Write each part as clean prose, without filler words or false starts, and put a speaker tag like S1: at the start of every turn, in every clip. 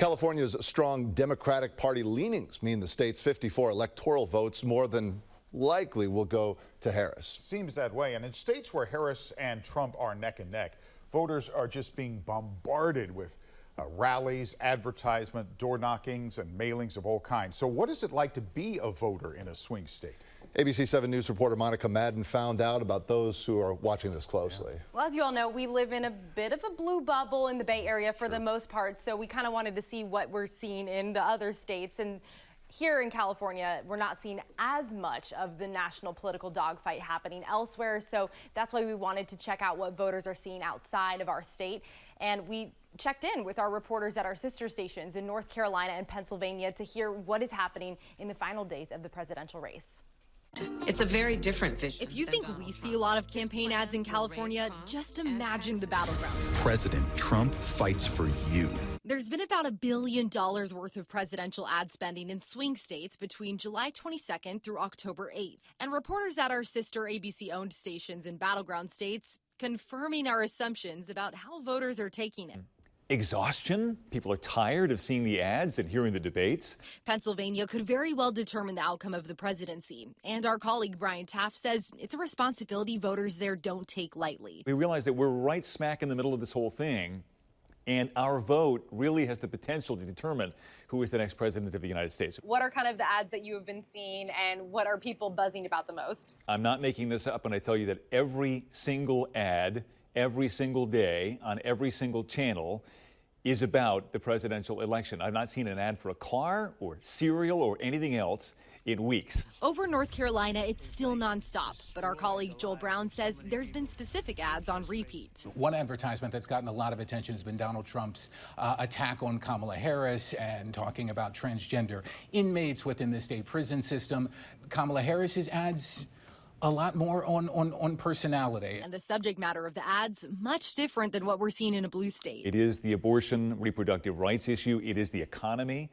S1: California's strong Democratic Party leanings mean the state's 54 electoral votes more than likely will go to Harris.
S2: Seems that way. And in states where Harris and Trump are neck and neck, voters are just being bombarded with rallies, advertisement, door knockings, and mailings of all kinds. So what is it like to be a voter in a swing state?
S1: ABC 7 News reporter Monica Madden found out about those who are watching this closely.
S3: Well, as you all know, we live in a bit of a blue bubble in the Bay Area for the most part, so we kind of wanted to see what we're seeing in the other states. And here in California, we're not seeing as much of the national political dogfight happening elsewhere, so that's why we wanted to check out what voters are seeing outside of our state. And we checked in with our reporters at our sister stations in North Carolina and Pennsylvania to hear what is happening in the final days of the presidential race.
S4: It's a very different vision.
S3: If you think we see a lot of campaign ads in California, just imagine the battlegrounds.
S5: President Trump fights for you.
S3: There's been about $1 billion worth of presidential ad spending in swing states between July 22nd through October 8th. And reporters at our sister ABC-owned stations in battleground states confirming our assumptions about how voters are taking it.
S6: Exhaustion. People are tired of seeing the ads and hearing the debates.
S3: Pennsylvania could very well determine the outcome of the presidency. And our colleague Brian Taft says it's a responsibility voters there don't take lightly.
S6: We realize that we're right smack in the middle of this whole thing, and our vote really has the potential to determine who is the next president of the United States.
S3: What are kind of the ads that you have been seeing, and what are people buzzing about the most?
S6: I'm not making this up when I tell you that every single ad, every single day, on every single channel is about the presidential election. I've not seen an ad for a car or cereal or anything else in weeks.
S3: Over North Carolina, it's still nonstop, but our colleague Joel Brown says there's been specific ads on repeat.
S7: One advertisement that's gotten a lot of attention has been Donald Trump's attack on Kamala Harris and talking about transgender inmates within the state prison system. Kamala Harris's ads a lot more on personality.
S3: And the subject matter of the ads, much different than what we're seeing in a blue state.
S6: It is the abortion, reproductive rights issue, it is the economy,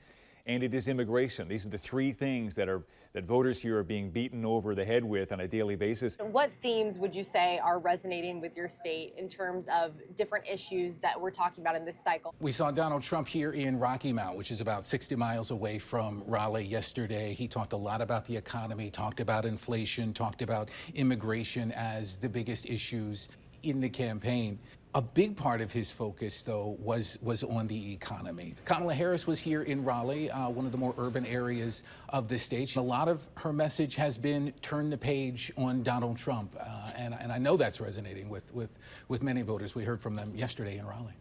S6: and it is immigration. These are the three things that voters here are being beaten over the head with on a daily basis.
S3: What themes would you say are resonating with your state in terms of different issues that we're talking about in this cycle?
S7: We saw Donald Trump here in Rocky Mount, which is about 60 miles away from Raleigh yesterday. He talked a lot about the economy, talked about inflation, talked about immigration as the biggest issues in the campaign. A big part of his focus, though, was on the economy. Kamala Harris was here in Raleigh, one of the more urban areas of the state. A lot of her message has been turn the page on Donald Trump, and I know that's resonating with many voters. We heard from them yesterday in Raleigh.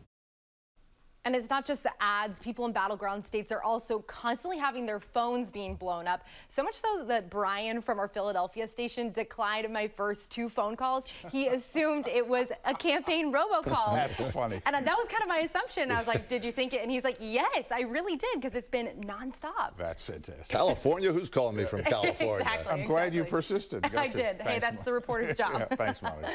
S3: And it's not just the ads. People in battleground states are also constantly having their phones being blown up. So much so that Brian from our Philadelphia station declined my first 2 phone calls. He assumed it was a campaign robocall.
S2: That's funny.
S3: And that was kind of my assumption. I was like, did you think it? And he's like, yes, I really did, because it's been nonstop.
S2: That's fantastic.
S1: California? Who's calling me from California?
S3: Exactly,
S2: I'm glad you persisted.
S3: I did. Hey, that's the reporter's job.
S2: Yeah, thanks, Monica.